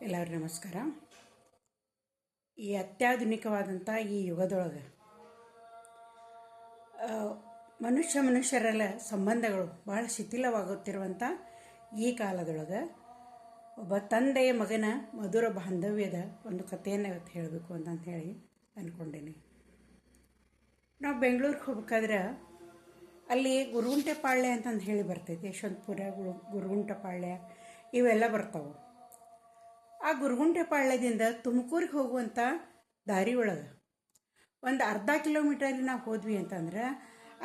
ಎಲ್ಲರಿಗೂ ನಮಸ್ಕಾರ. ಈ ಅತ್ಯಾಧುನಿಕವಾದಂಥ ಈ ಯುಗದೊಳಗೆ ಮನುಷ್ಯರೆಲ್ಲ ಸಂಬಂಧಗಳು ಭಾಳ ಶಿಥಿಲವಾಗುತ್ತಿರುವಂಥ ಈ ಕಾಲದೊಳಗೆ ಒಬ್ಬ ತಂದೆಯ ಮಗನ ಮಧುರ ಬಾಂಧವ್ಯದ ಒಂದು ಕಥೆಯನ್ನು ಇವತ್ತು ಹೇಳಬೇಕು ಅಂತ ಹೇಳಿ ಅಂದ್ಕೊಂಡೇನೆ. ನಾವು ಬೆಂಗಳೂರಿಗೆ ಹೋಗ್ಬೇಕಾದ್ರೆ ಅಲ್ಲಿ ಗುರುಗುಂಟೆಪಾಳ್ಯ ಅಂತಂದು ಹೇಳಿ ಬರ್ತೈತಿ. ಯಶವಂತಪುರ, ಗುರುಗುಂಟೆಪಾಳ್ಯ ಇವೆಲ್ಲ ಬರ್ತಾವೆ. ಆ ಗುರುಗುಂಟೆಪಾಳ್ಯದಿಂದ ತುಮಕೂರಿಗೆ ಹೋಗುವಂಥ ದಾರಿ ಒಳಗೆ ಒಂದು ಅರ್ಧ ಕಿಲೋಮೀಟರ್ ನಾವು ಹೋದ್ವಿ ಅಂತಂದ್ರೆ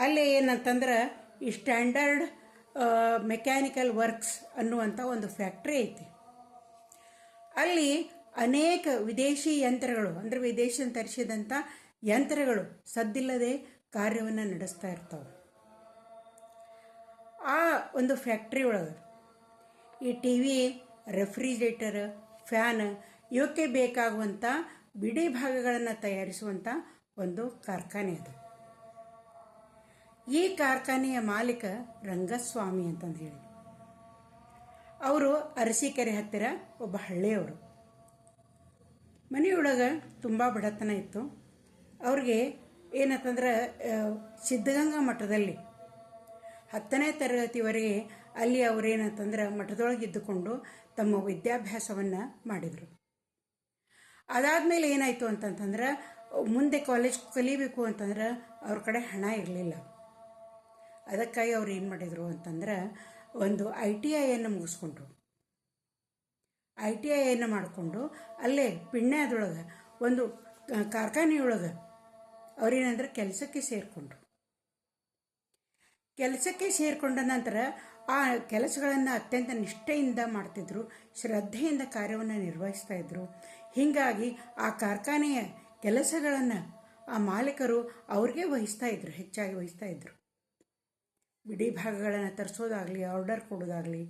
ಅಲ್ಲಿ ಏನಂತಂದ್ರೆ ಈ ಸ್ಟ್ಯಾಂಡರ್ಡ್ ಮೆಕ್ಯಾನಿಕಲ್ ವರ್ಕ್ಸ್ ಅನ್ನುವಂಥ ಒಂದು ಫ್ಯಾಕ್ಟ್ರಿ ಐತಿ. ಅಲ್ಲಿ ಅನೇಕ ವಿದೇಶಿ ಯಂತ್ರಗಳು ಅಂದರೆ ವಿದೇಶದಿಂದ ತರಿಸಿದಂಥ ಯಂತ್ರಗಳು ಸದ್ದಿಲ್ಲದೆ ಕಾರ್ಯವನ್ನು ನಡೆಸ್ತಾ ಇರ್ತಾವೆ. ಆ ಒಂದು ಫ್ಯಾಕ್ಟ್ರಿ ಒಳಗೆ ಈ ಟಿ ವಿ, ರೆಫ್ರಿಜರೇಟರ್, ಫ್ಯಾನ್ ಇವಕ್ಕೆ ಬೇಕಾಗುವಂಥ ಬಿಡಿ ಭಾಗಗಳನ್ನು ತಯಾರಿಸುವಂಥ ಒಂದು ಕಾರ್ಖಾನೆ ಅದು. ಈ ಕಾರ್ಖಾನೆಯ ಮಾಲೀಕ ರಂಗಸ್ವಾಮಿ ಅಂತಂದು ಹೇಳಿ, ಅವರು ಅರಸೀಕೆರೆ ಹತ್ತಿರ ಒಬ್ಬ ಹಳ್ಳಿಯವರು. ಮನೆಯೊಳಗೆ ತುಂಬ ಬಡತನ ಇತ್ತು. ಅವ್ರಿಗೆ ಏನಂತಂದ್ರೆ ಸಿದ್ಧಗಂಗಾ ಮಠದಲ್ಲಿ 10ನೇ ತರಗತಿವರೆಗೆ ಅಲ್ಲಿ ಅವರೇನಂತಂದ್ರೆ ಮಠದೊಳಗೆ ಇದ್ದುಕೊಂಡು ತಮ್ಮ ವಿದ್ಯಾಭ್ಯಾಸವನ್ನು ಮಾಡಿದರು. ಅದಾದಮೇಲೆ ಏನಾಯಿತು ಅಂತಂತಂದ್ರೆ ಮುಂದೆ ಕಾಲೇಜ್ ಕಲಿಬೇಕು ಅಂತಂದ್ರೆ ಅವ್ರ ಕಡೆ ಹಣ ಇರಲಿಲ್ಲ. ಅದಕ್ಕಾಗಿ ಅವ್ರು ಏನು ಮಾಡಿದರು ಅಂತಂದ್ರೆ ಒಂದು ITIಯನ್ನು ಮುಗಿಸ್ಕೊಂಡ್ರು. ITIಯನ್ನು ಮಾಡಿಕೊಂಡು ಅಲ್ಲೇ ಪಿಣ್ಯದೊಳಗೆ ಒಂದು ಕಾರ್ಖಾನೆಯೊಳಗೆ ಅವ್ರೇನಂದ್ರೆ ಕೆಲಸಕ್ಕೆ ಸೇರಿಕೊಂಡ್ರು. ಕೆಲಸಕ್ಕೆ ಸೇರಿಕೊಂಡ ನಂತರ ಆ ಕೆಲಸಗಳನ್ನು ಅತ್ಯಂತ ನಿಷ್ಠೆಯಿಂದ ಮಾಡ್ತಿದ್ರು, ಶ್ರದ್ಧೆಯಿಂದ ಕಾರ್ಯವನ್ನು ನಿರ್ವಹಿಸ್ತಾ ಇದ್ರು. ಹೀಗಾಗಿ ಆ ಕಾರ್ಖಾನೆಯ ಕೆಲಸಗಳನ್ನು ಆ ಮಾಲೀಕರು ಅವ್ರಿಗೆ ಹೆಚ್ಚಾಗಿ ವಹಿಸ್ತಾ ಇದ್ರು. ಬಿಡಿ ಭಾಗಗಳನ್ನು ತರಿಸೋದಾಗಲಿ, ಆರ್ಡರ್ ಕೊಡೋದಾಗಲಿ,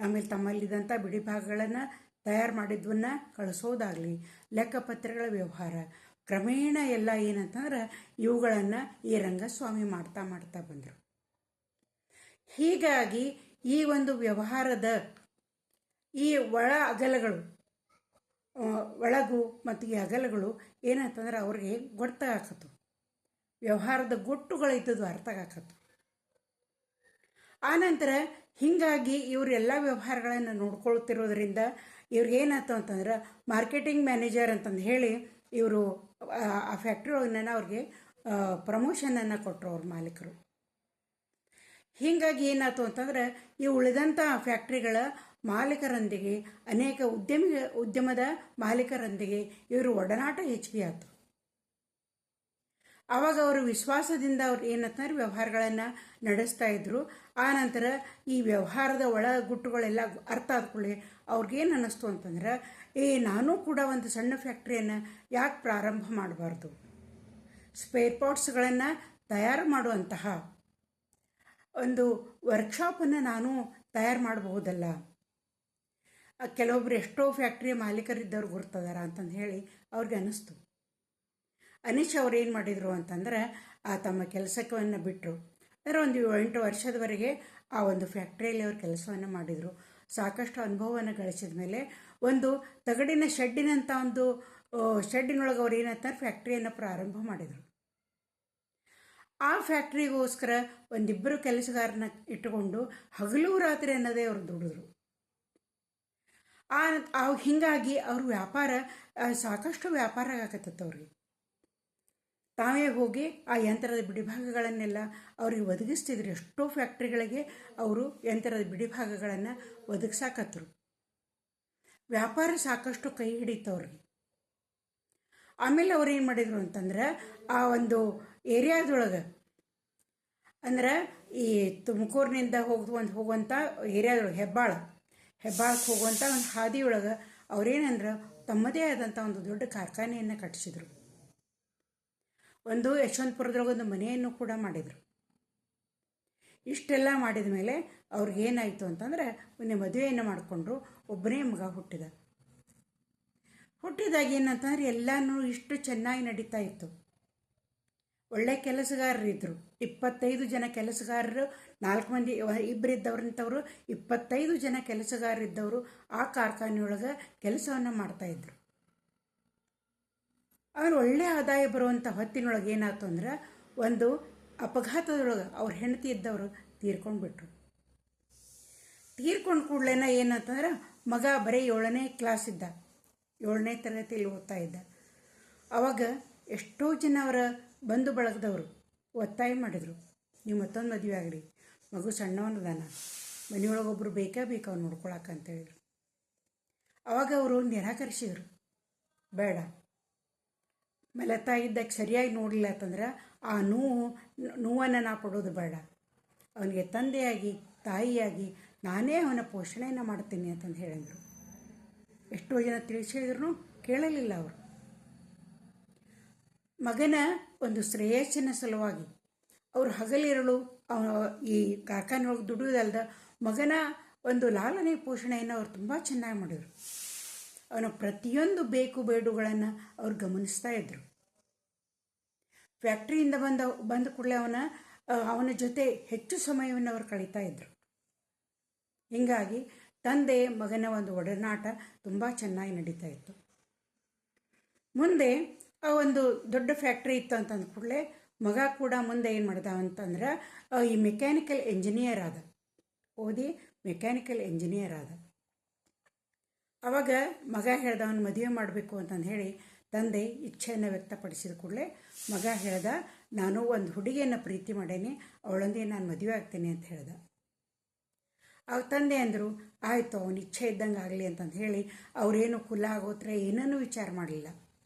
ಆಮೇಲೆ ತಮ್ಮಲ್ಲಿದ್ದಂಥ ಬಿಡಿ ಭಾಗಗಳನ್ನು ತಯಾರು ಮಾಡಿದ್ವನ್ನ ಕಳಿಸೋದಾಗಲಿ, ಲೆಕ್ಕಪತ್ರಗಳ ವ್ಯವಹಾರ, ಕ್ರಮೇಣ ಎಲ್ಲ ಏನಂತಂದ್ರೆ ಇವುಗಳನ್ನು ಈ ರಂಗಸ್ವಾಮಿ ಮಾಡ್ತಾ ಬಂದರು. ಹೀಗಾಗಿ ಈ ಒಂದು ವ್ಯವಹಾರದ ಈ ಅಗಲಗಳು, ಒಳಗು ಮತ್ತು ಈ ಅಗಲಗಳು ಏನಂತಂದ್ರೆ ಅವ್ರಿಗೆ ಗೊತ್ತಾಗತ್ತು. ವ್ಯವಹಾರದ ಗುಟ್ಟುಗಳಿದ್ದದ್ದು ಅರ್ಥ ಆಗತ್ತು. ಆನಂತರ ಹೀಗಾಗಿ ಇವರೆಲ್ಲ ವ್ಯವಹಾರಗಳನ್ನು ನೋಡ್ಕೊಳ್ತಿರೋದ್ರಿಂದ ಇವ್ರಿಗೇನಾಯ್ತು ಅಂತಂದ್ರೆ ಮಾರ್ಕೆಟಿಂಗ್ ಮ್ಯಾನೇಜರ್ ಅಂತಂದು ಹೇಳಿ ಇವರು ಆ ಫ್ಯಾಕ್ಟ್ರಿ ಒಳಗೆ ಅವ್ರಿಗೆ ಪ್ರಮೋಷನನ್ನು ಕೊಟ್ಟರು ಅವ್ರ ಮಾಲೀಕರು. ಹೀಗಾಗಿ ಏನಾಯ್ತು ಅಂತಂದ್ರೆ ಈ ಉಳಿದಂಥ ಫ್ಯಾಕ್ಟ್ರಿಗಳ ಮಾಲೀಕರೊಂದಿಗೆ, ಅನೇಕ ಉದ್ಯಮದ ಮಾಲೀಕರೊಂದಿಗೆ ಇವರು ಒಡನಾಟ ಹೆಚ್ಚಿಗೆ ಆಯಿತು. ಆವಾಗ ಅವರು ವಿಶ್ವಾಸದಿಂದ ಅವ್ರು ಏನಂತಂದ್ರೆ ವ್ಯವಹಾರಗಳನ್ನು ನಡೆಸ್ತಾ ಇದ್ರು. ಆ ನಂತರ ಈ ವ್ಯವಹಾರದ ಒಳಗುಟ್ಟುಗಳೆಲ್ಲ ಅರ್ಥ ಆದ್ಕೊಳ್ಳಿ ಅವ್ರಿಗೇನು ಅನ್ನಿಸ್ತು ಅಂತಂದ್ರೆ ನಾನು ಕೂಡ ಒಂದು ಸಣ್ಣ ಫ್ಯಾಕ್ಟ್ರಿಯನ್ನು ಯಾಕೆ ಪ್ರಾರಂಭ ಮಾಡಬಾರ್ದು, ಸ್ಪೇರ್ ಪಾರ್ಟ್ಸ್ಗಳನ್ನು ತಯಾರು ಮಾಡುವಂತಹ ಒಂದು ವರ್ಕ್ಶಾಪನ್ನು ನಾನು ತಯಾರು ಮಾಡಬಹುದಲ್ಲ. ಕೆಲವೊಬ್ರು ಎಷ್ಟೋ ಫ್ಯಾಕ್ಟ್ರಿಯ ಮಾಲೀಕರಿದ್ದವ್ರು ಗುರ್ತದಾರ ಅಂತಂದು ಹೇಳಿ ಅವ್ರಿಗೆ ಅನ್ನಿಸ್ತು. ಅನಿಶ್ ಅವ್ರು ಏನು ಮಾಡಿದರು ಅಂತಂದ್ರೆ ತಮ್ಮ ಕೆಲಸವನ್ನು ಬಿಟ್ಟರು. ಅಂದರೆ ಒಂದು 8 ವರ್ಷದವರೆಗೆ ಆ ಒಂದು ಫ್ಯಾಕ್ಟ್ರಿಯಲ್ಲಿ ಅವರು ಕೆಲಸವನ್ನು ಮಾಡಿದರು. ಸಾಕಷ್ಟು ಅನುಭವವನ್ನು ಗಳಿಸಿದ ಮೇಲೆ ಒಂದು ತಗಡಿನ ಶೆಡ್ಡಿನಂಥ ಒಂದು ಶೆಡ್ಡಿನೊಳಗೆ ಅವ್ರು ಏನಂತಾರೆ ಫ್ಯಾಕ್ಟ್ರಿಯನ್ನು ಪ್ರಾರಂಭ ಮಾಡಿದರು. ಆ ಫ್ಯಾಕ್ಟ್ರಿಗೋಸ್ಕರ ಒಂದಿಬ್ಬರು ಕೆಲಸಗಾರನ ಇಟ್ಟುಕೊಂಡು ಹಗಲು ರಾತ್ರಿ ಅನ್ನೋದೇ ಅವರು ದುಡಿದ್ರು. ಹೀಗಾಗಿ ಅವ್ರ ವ್ಯಾಪಾರ ಸಾಕಷ್ಟು ವ್ಯಾಪಾರ ಆಗಕತ್ತತ್ತು. ಅವ್ರಿಗೆ ತಾವೇ ಹೋಗಿ ಆ ಯಂತ್ರದ ಬಿಡಿಭಾಗಗಳನ್ನೆಲ್ಲ ಅವ್ರಿಗೆ ಒದಗಿಸ್ತಿದ್ರು. ಎಷ್ಟೋ ಫ್ಯಾಕ್ಟ್ರಿಗಳಿಗೆ ಅವರು ಯಂತ್ರದ ಬಿಡಿಭಾಗಗಳನ್ನು ಒದಗಿಸಾಕತ್ರು. ವ್ಯಾಪಾರ ಸಾಕಷ್ಟು ಕೈ ಹಿಡಿತು ಅವ್ರಿಗೆ. ಆಮೇಲೆ ಅವ್ರು ಏನು ಮಾಡಿದರು ಅಂತಂದ್ರೆ ಆ ಒಂದು ಏರಿಯಾದೊಳಗೆ ಅಂದ್ರೆ ಈ ತುಮಕೂರಿನಿಂದ ಹೋಗುವಂಥ ಏರಿಯಾದೊಳಗೆ ಹೆಬ್ಬಾಳಕ್ಕೆ ಹೋಗುವಂಥ ಒಂದು ಹಾದಿಯೊಳಗೆ ಅವ್ರೇನಂದ್ರೆ ತಮ್ಮದೇ ಆದಂಥ ಒಂದು ದೊಡ್ಡ ಕಾರ್ಖಾನೆಯನ್ನು ಕಟ್ಟಿಸಿದ್ರು. ಒಂದು ಯಶವಂತಪುರದೊಳಗೆ ಒಂದು ಮನೆಯನ್ನು ಕೂಡ ಮಾಡಿದರು. ಇಷ್ಟೆಲ್ಲ ಮಾಡಿದ ಮೇಲೆ ಅವ್ರಿಗೇನಾಯಿತು ಅಂತಂದ್ರೆ ಮೊನ್ನೆ ಮದುವೆಯನ್ನು ಮಾಡಿಕೊಂಡ್ರು. ಒಬ್ಬನೇ ಮಗ ಹುಟ್ಟಿದಾಗ ಏನಂತಂದ್ರೆ ಎಲ್ಲನೂ ಇಷ್ಟು ಚೆನ್ನಾಗಿ ನಡೀತಾ ಇತ್ತು. ಒಳ್ಳೆ ಕೆಲಸಗಾರರಿದ್ದರು. 25 ಜನ ಕೆಲಸಗಾರರು, 4 ಮಂದಿ ಇಬ್ಬರಿದ್ದವ್ರಂಥವ್ರು 25 ಜನ ಕೆಲಸಗಾರರಿದ್ದವರು ಆ ಕಾರ್ಖಾನೆಯೊಳಗೆ ಕೆಲಸವನ್ನು ಮಾಡ್ತಾಯಿದ್ರು. ಅವ್ರು ಒಳ್ಳೆ ಆದಾಯ ಬರುವಂಥ ಹೊತ್ತಿನೊಳಗೆ ಏನಾಯ್ತು ಅಂದ್ರೆ, ಒಂದು ಅಪಘಾತದೊಳಗೆ ಅವ್ರ ಹೆಂಡತಿ ಇದ್ದವರು ತೀರ್ಕೊಂಡ್ಬಿಟ್ರು. ತೀರ್ಕೊಂಡು ಕೂಡಲೇ ಏನಂತಂದ್ರೆ, ಮಗ ಬರೀ 7ನೇ ಕ್ಲಾಸ್ ಇದ್ದ, 7ನೇ ತರಗತಿಯಲ್ಲಿ ಓದ್ತಾ ಇದ್ದ. ಆವಾಗ ಎಷ್ಟೋ ಜನ ಅವರ ಬಂಧು ಬಳಗದವರು ಒತ್ತಾಯ ಮಾಡಿದರು, ನೀವು ಮತ್ತೊಂದು ಮದುವೆ ಆಗಲಿ, ಮಗು ಸಣ್ಣವನದಾನ, ಮನೆಯೊಳಗೊಬ್ಬರು ಬೇಕೇ ಬೇಕು ಅವ್ನು ನೋಡ್ಕೊಳಕ್ಕೆ ಅಂತೇಳಿದ್ರು. ಆವಾಗ ಅವರು ನಿರಾಕರಿಸಿದರು, ಬೇಡ, ಮಲತಾ ಇದ್ದಾಗ ಸರಿಯಾಗಿ ನೋಡಲಿಲ್ಲ ಅಂತಂದ್ರೆ ಆ ನೋವನ್ನು ನಾ ಪಡೋದು ಬೇಡ, ಅವನಿಗೆ ತಂದೆಯಾಗಿ ತಾಯಿಯಾಗಿ ನಾನೇ ಅವನ ಪೋಷಣೆಯನ್ನು ಮಾಡ್ತೀನಿ ಅಂತಂದು ಹೇಳಿದರು. ಎಷ್ಟೋ ಜನ ತಿಳಿಸಿದ್ರು ಕೇಳಲಿಲ್ಲ ಅವರು. ಮಗನ ಒಂದು ಶ್ರೇಯಸ್ಸಿನ ಸಲುವಾಗಿ ಅವರು ಹಗಲಿರಲು ಈ ಕಾರ್ಖಾನೆ ಒಳಗೆ ದುಡಿಯೋದಲ್ದ ಮಗನ ಒಂದು ಲಾಲನೆ ಪೋಷಣೆಯನ್ನು ಅವ್ರು ತುಂಬ ಚೆನ್ನಾಗಿ ಮಾಡಿದರು. ಅವನ ಪ್ರತಿಯೊಂದು ಬೇಕು ಬೇಡುಗಳನ್ನು ಅವ್ರು ಗಮನಿಸ್ತಾ ಇದ್ದರು. ಫ್ಯಾಕ್ಟ್ರಿಯಿಂದ ಬಂದ ಕೂಡಲೇ ಅವನ ಜೊತೆ ಹೆಚ್ಚು ಸಮಯವನ್ನು ಅವರು ಕಳೀತಾ ಇದ್ದರು. ಹೀಗಾಗಿ ತಂದೆ ಮಗನ ಒಂದು ಒಡನಾಟ ತುಂಬ ಚೆನ್ನಾಗಿ ನಡೀತಾ ಇತ್ತು. ಮುಂದೆ ಆ ಒಂದು ದೊಡ್ಡ ಫ್ಯಾಕ್ಟ್ರಿ ಇತ್ತು ಅಂತಂದ ಕೂಡಲೇ ಮಗ ಕೂಡ ಮುಂದೆ ಏನು ಮಾಡ್ದ ಅಂತಂದ್ರೆ ಈ ಮೆಕ್ಯಾನಿಕಲ್ ಎಂಜಿನಿಯರ್ ಆದ, ಓದಿ ಮೆಕ್ಯಾನಿಕಲ್ ಎಂಜಿನಿಯರ್ ಆದ. ಆವಾಗ ಮಗ ಹೇಳ್ದ ಅವನು ಮದುವೆ ಮಾಡಬೇಕು ಅಂತಂದು ಹೇಳಿ ತಂದೆ ಇಚ್ಛೆಯನ್ನು ವ್ಯಕ್ತಪಡಿಸಿದ ಕೂಡಲೇ ಮಗ ಹೇಳ್ದ, ನಾನು ಒಂದು ಹುಡುಗಿಯನ್ನು ಪ್ರೀತಿ ಮಾಡೇನಿ, ಅವಳೊಂದಿಗೆ ನಾನು ಮದುವೆ ಆಗ್ತೀನಿ ಅಂತ ಹೇಳ್ದ. ಆಗ ತಂದೆ ಅಂದರು, ಆಯಿತು, ಅವನ ಇಚ್ಛೆ ಇದ್ದಂಗೆ ಆಗಲಿ ಅಂತಂದು ಹೇಳಿ ಅವರೇನು ಕುಲ ಆಗೋತ್ರ ಏನನ್ನೂ ವಿಚಾರ ಮಾಡಲಿಲ್ಲ.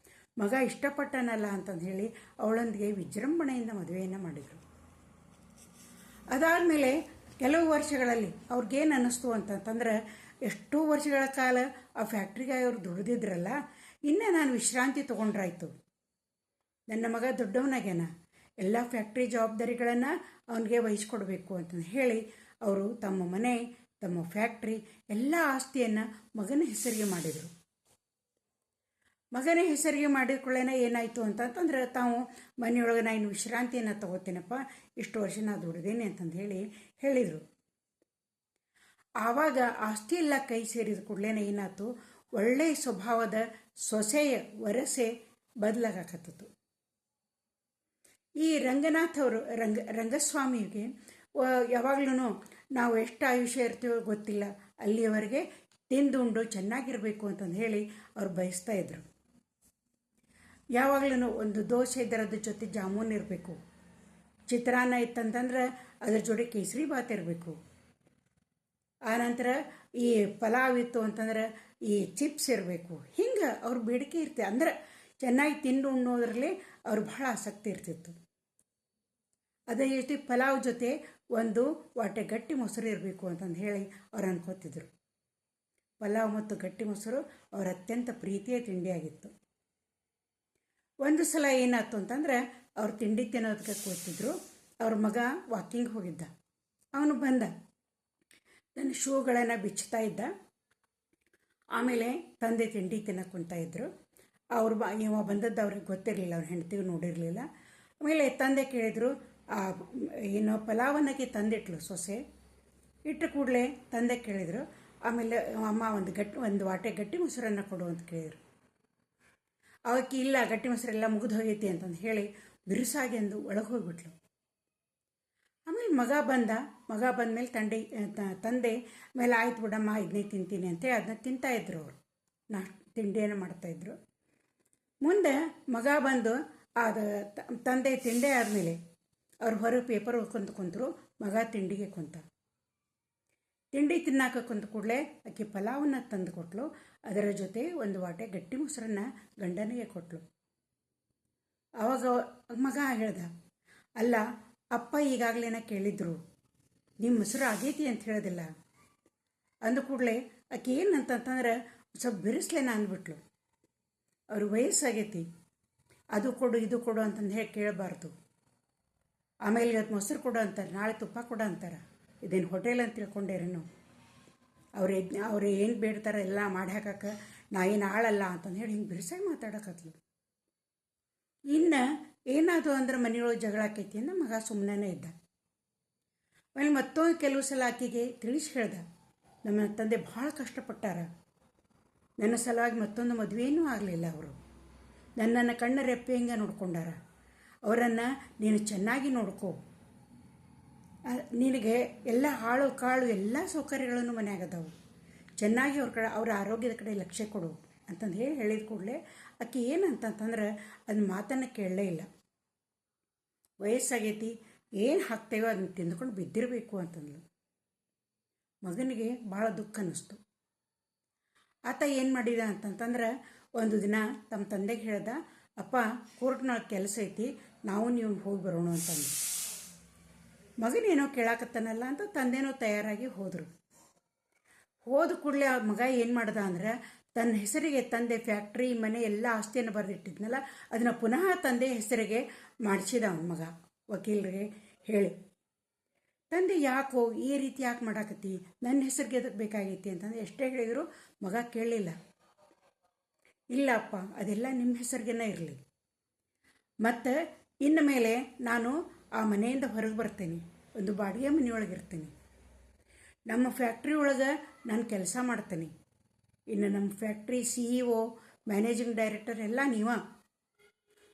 ಮಗ ಇಷ್ಟಪಟ್ಟನಲ್ಲ ಅಂತಂದು ಹೇಳಿ ಅವಳೊಂದಿಗೆ ವಿಜೃಂಭಣೆಯಿಂದ ಮದುವೆಯನ್ನು ಮಾಡಿದರು. ಅದಾದಮೇಲೆ ಕೆಲವು ವರ್ಷಗಳಲ್ಲಿ ಅವ್ರಿಗೇನು ಅನ್ನಿಸ್ತು ಅಂತಂತಂದ್ರೆ, ಎಷ್ಟೋ ವರ್ಷಗಳ ಕಾಲ ಆ ಫ್ಯಾಕ್ಟ್ರಿಗೆ ಅವರು ದುಡಿದಿದ್ರಲ್ಲ, ಇನ್ನು ನಾನು ವಿಶ್ರಾಂತಿ ತೊಗೊಂಡ್ರಾಯ್ತು, ನನ್ನ ಮಗ ದೊಡ್ಡವನಾಗ್ಯಾನ, ಎಲ್ಲ ಫ್ಯಾಕ್ಟ್ರಿ ಜವಾಬ್ದಾರಿಗಳನ್ನು ಅವನಿಗೆ ವಹಿಸ್ಕೊಡ್ಬೇಕು ಅಂತಂದು ಹೇಳಿ ಅವರು ತಮ್ಮ ಮನೆ, ತಮ್ಮ ಫ್ಯಾಕ್ಟ್ರಿ ಎಲ್ಲ ಆಸ್ತಿಯನ್ನು ಮಗನ ಹೆಸರಿಗೆ ಮಾಡಿದರು. ಮಗನ ಹೆಸರಿಗೆ ಮಾಡಿದ್ಕೊಳ್ಳೇನೆ ಏನಾಯಿತು ಅಂತಂತಂದ್ರೆ, ತಾವು ಮನೆಯೊಳಗೆ ನಾನು ವಿಶ್ರಾಂತಿಯನ್ನು ತೊಗೋತೀನಪ್ಪ, ಇಷ್ಟು ವರ್ಷ ನಾನು ದುಡಿದೇನೆ ಅಂತಂದು ಹೇಳಿದರು. ಆವಾಗ ಆಸ್ತಿ ಎಲ್ಲ ಕೈ ಸೇರಿದ ಕೂಡಲೇ ಏನಾಯ್ತು, ಒಳ್ಳೆಯ ಸ್ವಭಾವದ ಸೊಸೆಯ ವರಸೆ ಬದಲಾಗಕತ್ತಿತು. ಈ ರಂಗನಾಥ್ ಅವರು ರಂಗಸ್ವಾಮಿಗೆ ಯಾವಾಗಲೂ ನಾವು ಎಷ್ಟು ಆಯುಷ್ಯ ಇರ್ತೀವೋ ಗೊತ್ತಿಲ್ಲ, ಅಲ್ಲಿಯವರೆಗೆ ತಿಂದುಂಡು ಚೆನ್ನಾಗಿರಬೇಕು ಅಂತಂದು ಹೇಳಿ ಅವ್ರು ಬಯಸ್ತಾ ಇದ್ರು. ಯಾವಾಗಲೂ ಒಂದು ದೋಸೆ ಇದರದ ಜೊತೆ ಜಾಮೂನ್ ಇರಬೇಕು, ಚಿತ್ರಾನ್ನ ಇತ್ತಂತಂದ್ರೆ ಅದ್ರ ಜೋಡಿ ಕೇಸರಿ ಬಾತ್ ಇರಬೇಕು, ಆನಂತರ ಈ ಪಲಾವ್ ಇತ್ತು ಅಂತಂದ್ರೆ ಈ ಚಿಪ್ಸ್ ಇರಬೇಕು. ಹಿಂಗೆ ಅವ್ರ ಬೇಡಿಕೆ ಇರ್ತಿ, ಅಂದ್ರೆ ಚೆನ್ನಾಗಿ ತಿಂದು ಉಣ್ಣೋದ್ರಲ್ಲಿ ಅವ್ರು ಬಹಳ ಆಸಕ್ತಿ ಇರ್ತಿತ್ತು. ಅದೇ ರೀತಿ ಪಲಾವ್ ಜೊತೆ ಒಂದು ವಾಟೆ ಗಟ್ಟಿ ಮೊಸರು ಇರಬೇಕು ಅಂತಂದು ಹೇಳಿ ಅವ್ರು ಅನ್ಕೋತಿದ್ರು. ಪಲಾವ್ ಮತ್ತು ಗಟ್ಟಿ ಮೊಸರು ಅವ್ರ ಅತ್ಯಂತ ಪ್ರೀತಿಯ ತಿಂಡಿಯಾಗಿತ್ತು. ಒಂದು ಸಲ ಏನಾಯ್ತು ಅಂತಂದ್ರೆ, ಅವ್ರು ತಿಂಡಿ ತಿನ್ನೋದಕ್ಕೆ ಕೂತಿದ್ರು. ಅವ್ರ ಮಗ ವಾಕಿಂಗ್ ಹೋಗಿದ್ದ, ಅವನು ಬಂದ, ತನ್ನ ಶೂಗಳನ್ನು ಬಿಚ್ಚುತ್ತಾ ಇದ್ದ. ಆಮೇಲೆ ತಂದೆ ತಿಂಡಿ ತಿನ್ನಕ್ಕೆ ಕುಂತಾ ಇದ್ದರು. ಇವ ಬಂದದ್ದು ಅವ್ರಿಗೆ ಗೊತ್ತಿರಲಿಲ್ಲ, ಅವ್ರ ಹೆಂಡತಿಗೂ ನೋಡಿರಲಿಲ್ಲ. ಆಮೇಲೆ ತಂದೆ ಕೇಳಿದರು, ಏನೋ ಪಲಾವನ್ನಾಗಿ ತಂದಿಟ್ಲು ಸೊಸೆ. ಇಟ್ಟು ಕೂಡಲೇ ತಂದೆ ಕೇಳಿದರು, ಆಮೇಲೆ ಅಮ್ಮ ಒಂದು ವಾಟೆ ಗಟ್ಟಿ ಮೊಸರನ್ನು ಕೊಡು ಅಂತ ಕೇಳಿದರು. ಅವಕ್ಕೆ ಇಲ್ಲ, ಗಟ್ಟಿ ಮೊಸರೆಲ್ಲ ಮುಗಿದು ಹೋಗೈತಿ ಅಂತಂದು ಹೇಳಿ ಬಿರುಸಾಗಿ ಅಂದು ಒಳಗೆ ಹೋಗ್ಬಿಟ್ಲು. ಆಮೇಲೆ ಮಗ ಬಂದಮೇಲೆ ತಂದೆ ಮೇಲೆ ಆಯ್ತು ಬಿಡಮ್ಮ ಇದನ್ನೇ ತಿಂತೀನಿ ಅಂತೇಳಿ ಅದನ್ನ ತಿಂತಾಯಿದ್ರು. ಅವರು ತಿಂಡಿಯನ್ನು ಮಾಡ್ತಾಯಿದ್ರು. ಮುಂದೆ ಮಗ ಬಂದು ತಂದೆ ತಿಂಡಿ ಆದಮೇಲೆ ಅವ್ರು ಹೊರಗೆ ಪೇಪರ್ ಓದ್ಕೊಂತ ಕುಂತರು. ಮಗ ತಿಂಡಿಗೆ ಕುಂತ. ತಿಂಡಿ ತಿನ್ನಾಕ ಕುಂತ ಕೂಡಲೇ ಆಕೆ ಪಲಾವನ್ನು ತಂದು ಕೊಟ್ಟಳು. ಅದರ ಜೊತೆ ಒಂದು ವಾಟೆ ಗಟ್ಟಿ ಮೊಸರನ್ನು ಗಂಡನಿಗೆ ಕೊಟ್ಟಳು. ಆವಾಗ ಮಗ ಹೇಳ್ದ, ಅಲ್ಲ ಅಪ್ಪ ಈಗಾಗಲೇ ಕೇಳಿದ್ರು, ನಿಮ್ಮ ಮೊಸರು ಆಗೈತಿ ಅಂತ ಹೇಳೋದಿಲ್ಲ ಅಂದ ಕೂಡಲೇ ಆಕೆ ಏನಂತಂತಂದ್ರೆ ಸ್ವಲ್ಪ ಬಿರಿಸ್ಲೇನ ಅಂದ್ಬಿಟ್ಲು. ಅವ್ರ ವಯಸ್ಸಾಗೈತಿ, ಅದು ಕೊಡು ಇದು ಕೊಡು ಅಂತಂದು ಹೇಳಿ ಕೇಳಬಾರ್ದು. ಆಮೇಲೆ ಇವತ್ತು ಮೊಸರು ಕೊಡು ಅಂತಾರೆ, ನಾಳೆ ತುಪ್ಪ ಕೊಡು ಅಂತಾರೆ. ಇದೇನು ಹೋಟೆಲ್ ಅಂತ ತಿಳ್ಕೊಂಡೇರೇನು? ಅವ್ರು ಏನು ಬೇಡ್ತಾರೆ ಎಲ್ಲ ಮಾಡಿ ಹಾಕಕ್ಕೆ ನಾ ಏನು ಆಳಲ್ಲ ಅಂತಂದು ಹೇಳಿ ಹಿಂಗೆ ಬಿರುಸಾಗಿ ಮಾತಾಡಕತ್ಲು. ಇನ್ನು ಏನಾದರೂ ಅಂದ್ರೆ ಮನೆಯೊಳಗೆ ಜಗಳ ಆಕೈತಿ ಅಂದ್ರೆ ಮಗ ಸುಮ್ಮನೆ ಇದ್ದ. ಆಮೇಲೆ ಮತ್ತೊಂದು ಕೆಲವು ಸಲ ಆಕೆಗೆ ತಿಳಿಸಿ ಹೇಳ್ದ, ನಮ್ಮ ತಂದೆ ಭಾಳ ಕಷ್ಟಪಟ್ಟಾರ, ನನ್ನ ಸಲುವಾಗಿ ಮತ್ತೊಂದು ಮದುವೆಯೂ ಆಗಲಿಲ್ಲ. ಅವರು ನನ್ನನ್ನು ಕಣ್ಣ ರೆಪ್ಪೆಂಗೆ ನೋಡ್ಕೊಂಡಾರ. ಅವರನ್ನು ನೀನು ಚೆನ್ನಾಗಿ ನೋಡ್ಕೋ, ನಿನಗೆ ಎಲ್ಲ ಹಾಳು ಕಾಳು ಎಲ್ಲ ಸೌಕರ್ಯಗಳನ್ನು ಮನೆಯಾಗದವು, ಚೆನ್ನಾಗಿ ಅವ್ರ ಆರೋಗ್ಯದ ಕಡೆ ಲಕ್ಷ್ಯ ಕೊಡು ಅಂತಂದು ಹೇಳಿದ ಕೂಡಲೇ ಆಕೆ ಏನಂತಂತಂದ್ರೆ ಅದನ್ನ ಮಾತನ್ನು ಕೇಳಲೇ ಇಲ್ಲ. ವಯಸ್ಸಾಗೈತಿ, ಏನು ಹಾಕ್ತೇವೋ ಅದನ್ನು ತಿಂದ್ಕೊಂಡು ಬಿದ್ದಿರಬೇಕು ಅಂತಂದ್ಲು. ಮಗನಿಗೆ ಭಾಳ ದುಃಖ ಅನ್ನಿಸ್ತು. ಆತ ಏನು ಮಾಡಿದ ಅಂತಂತಂದ್ರೆ ಒಂದು ದಿನ ತಮ್ಮ ತಂದೆಗೆ ಹೇಳ್ದ, ಅಪ್ಪ ಕೋರ್ಟ್ನಾಗ ಕೆಲಸ ಐತಿ, ನಾವು ನೀವು ಹೋಗಿ ಬರೋಣ ಅಂತಂದು. ಮಗನೇನೋ ಕೇಳಾಕತ್ತಾನಲ್ಲ ಅಂತ ತಂದೆನೋ ತಯಾರಾಗಿ ಹೋದರು. ಹೋದ ಕೂಡಲೇ ಆ ಮಗ ಏನು ಮಾಡ್ದ ಅಂದ್ರೆ ತನ್ನ ಹೆಸರಿಗೆ ತಂದೆ ಫ್ಯಾಕ್ಟ್ರಿ ಮನೆ ಎಲ್ಲ ಆಸ್ತಿಯನ್ನು ಬರೆದಿಟ್ಟಿದ್ನಲ್ಲ ಅದನ್ನು ಪುನಃ ತಂದೆ ಹೆಸರಿಗೆ ಮಾಡಿಸಿದ ಅವನ ಮಗ ವಕೀಲರಿಗೆ ಹೇಳಿ. ತಂದೆ ಯಾಕೋ ಈ ರೀತಿ ಯಾಕೆ ಮಾಡಾಕತ್ತಿ, ನನ್ನ ಹೆಸರಿಗೆ ಅದಕ್ಕೆ ಬೇಕಾಗೈತಿ ಅಂತಂದ್ರೆ ಎಷ್ಟೇ ಹೇಳಿದ್ರು ಮಗ ಕೇಳಲಿಲ್ಲ. ಇಲ್ಲಪ್ಪ ಅದೆಲ್ಲ ನಿಮ್ಮ ಹೆಸರಿಗೇನೆ ಇರಲಿ, ಮತ್ತು ಇನ್ನು ಮೇಲೆ ನಾನು ಆ ಮನೆಯಿಂದ ಹೊರಗೆ ಬರ್ತೇನೆ, ಒಂದು ಬಾಡಿಗೆ ಮನೆಯೊಳಗಿರ್ತೀನಿ, ನಮ್ಮ ಫ್ಯಾಕ್ಟ್ರಿ ಒಳಗೆ ನಾನು ಕೆಲಸ ಮಾಡ್ತೇನೆ. ಇನ್ನು ನಮ್ಮ ಫ್ಯಾಕ್ಟ್ರಿ CEO ಮ್ಯಾನೇಜಿಂಗ್ ಡೈರೆಕ್ಟರ್ ಎಲ್ಲ ನೀವ,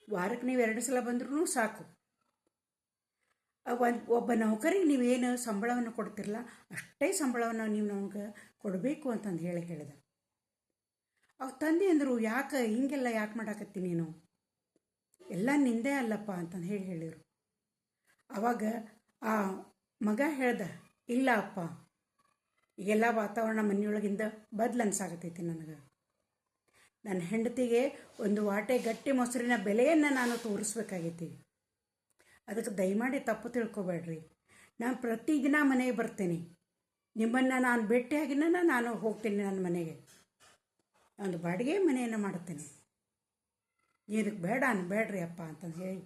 ವಾರಕ್ಕೆ ನೀವು 2 ಸಲ ಬಂದ್ರೂ ಸಾಕು. ಒಬ್ಬ ನೌಕರಿಗೆ ನೀವೇನು ಸಂಬಳವನ್ನು ಕೊಡ್ತಿರಲ್ಲ ಅಷ್ಟೇ ಸಂಬಳವನ್ನು ನೀವು ನಮ್ಗೆ ಕೊಡಬೇಕು ಅಂತಂದು ಹೇಳಿದ. ಅವ್ರ ತಂದೆ ಅಂದರು, ಯಾಕೆ ಹಿಂಗೆಲ್ಲ ಯಾಕೆ ಮಾಡಾಕತ್ತಿ ನೀನು, ಎಲ್ಲ ನಿಂದೇ ಅಲ್ಲಪ್ಪ ಅಂತಂದು ಹೇಳಿದರು. ಆವಾಗ ಆ ಮಗ ಹೇಳ್ದ, ಇಲ್ಲ ಅಪ್ಪ, ಈಗೆಲ್ಲ ವಾತಾವರಣ ಮನೆಯೊಳಗಿಂದ ಬದಲು ಅನ್ಸಾಕತ್ತೈತಿ ನನಗೆ. ನನ್ನ ಹೆಂಡತಿಗೆ ಒಂದು ವಾಟೆ ಗಟ್ಟಿ ಮೊಸರಿನ ಬೆಲೆಯನ್ನು ನಾನು ತೋರಿಸ್ಬೇಕಾಗೈತಿ. ಅದಕ್ಕೆ ದಯಮಾಡಿ ತಪ್ಪು ತಿಳ್ಕೊಬೇಡ್ರಿ. ನಾನು ಪ್ರತಿದಿನ ಮನೆಗೆ ಬರ್ತೇನೆ, ನಿಮ್ಮನ್ನು ನಾನು ಭೇಟಿಯಾಗಿನ ನಾನು ಹೋಗ್ತೀನಿ ನನ್ನ ಮನೆಗೆ, ಒಂದು ಬಾಡಿಗೆ ಮನೆಯನ್ನು ಮಾಡ್ತೇನೆ, ಇದಕ್ಕೆ ಬೇಡ್ರಿ ಅಪ್ಪ ಅಂತಂದು ಹೇಳಿ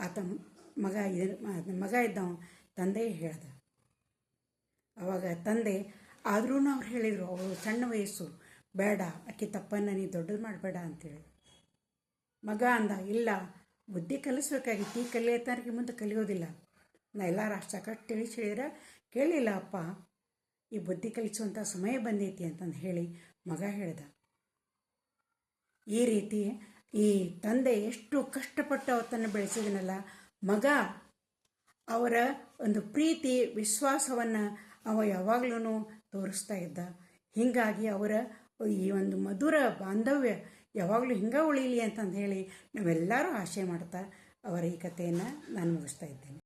ಆತ ಮಗ ಇದ್ದವ ತಂದೆ ಹೇಳ್ದ. ಅವಾಗ ತಂದೆ ಆದ್ರೂ ಅವ್ರು ಹೇಳಿದರು, ಅವರು ಸಣ್ಣ ವಯಸ್ಸು, ಬೇಡ ಆಕೆ ತಪ್ಪನ್ನು ನೀ ದೊಡ್ಡದು ಮಾಡಬೇಡ ಅಂತೇಳಿ. ಮಗ ಅಂದ, ಇಲ್ಲ ಬುದ್ಧಿ ಕಲಿಸ್ಬೇಕಾಗಿತ್ತು, ಕಲಿಯತ್ತಾರಿಗೆ ಮುಂದೆ ಕಲಿಯೋದಿಲ್ಲ, ನಾ ಎಲ್ಲರೂ ಅಷ್ಟು ಸಾಕಷ್ಟು ತಿಳಿಸಿ ಹೇಳಿದ್ರೆ ಕೇಳಿಲ್ಲ ಅಪ್ಪ, ಈ ಬುದ್ಧಿ ಕಲಿಸುವಂಥ ಸಮಯ ಬಂದೈತಿ ಅಂತಂದು ಹೇಳಿ ಮಗ ಹೇಳ್ದ. ಈ ರೀತಿ ಈ ತಂದೆ ಎಷ್ಟು ಕಷ್ಟಪಟ್ಟು ಅವತ್ತನ್ನು ಬೆಳೆಸಿದನಲ್ಲ, ಮಗ ಅವರ ಒಂದು ಪ್ರೀತಿ ವಿಶ್ವಾಸವನ್ನು ಅವ ಯಾವಾಗಲೂ ತೋರಿಸ್ತಾ ಇದ್ದ. ಹೀಗಾಗಿ ಅವರ ಈ ಒಂದು ಮಧುರ ಬಾಂಧವ್ಯ ಯಾವಾಗಲೂ ಹಿಂಗೆ ಉಳೀಲಿ ಅಂತಂದು ಹೇಳಿ ನಾವೆಲ್ಲರೂ ಆಶೆ ಮಾಡ್ತಾ ಅವರ ಈ ಕಥೆಯನ್ನು ನಾನು ಮುಗಿಸ್ತಾ ಇದ್ದೇನೆ.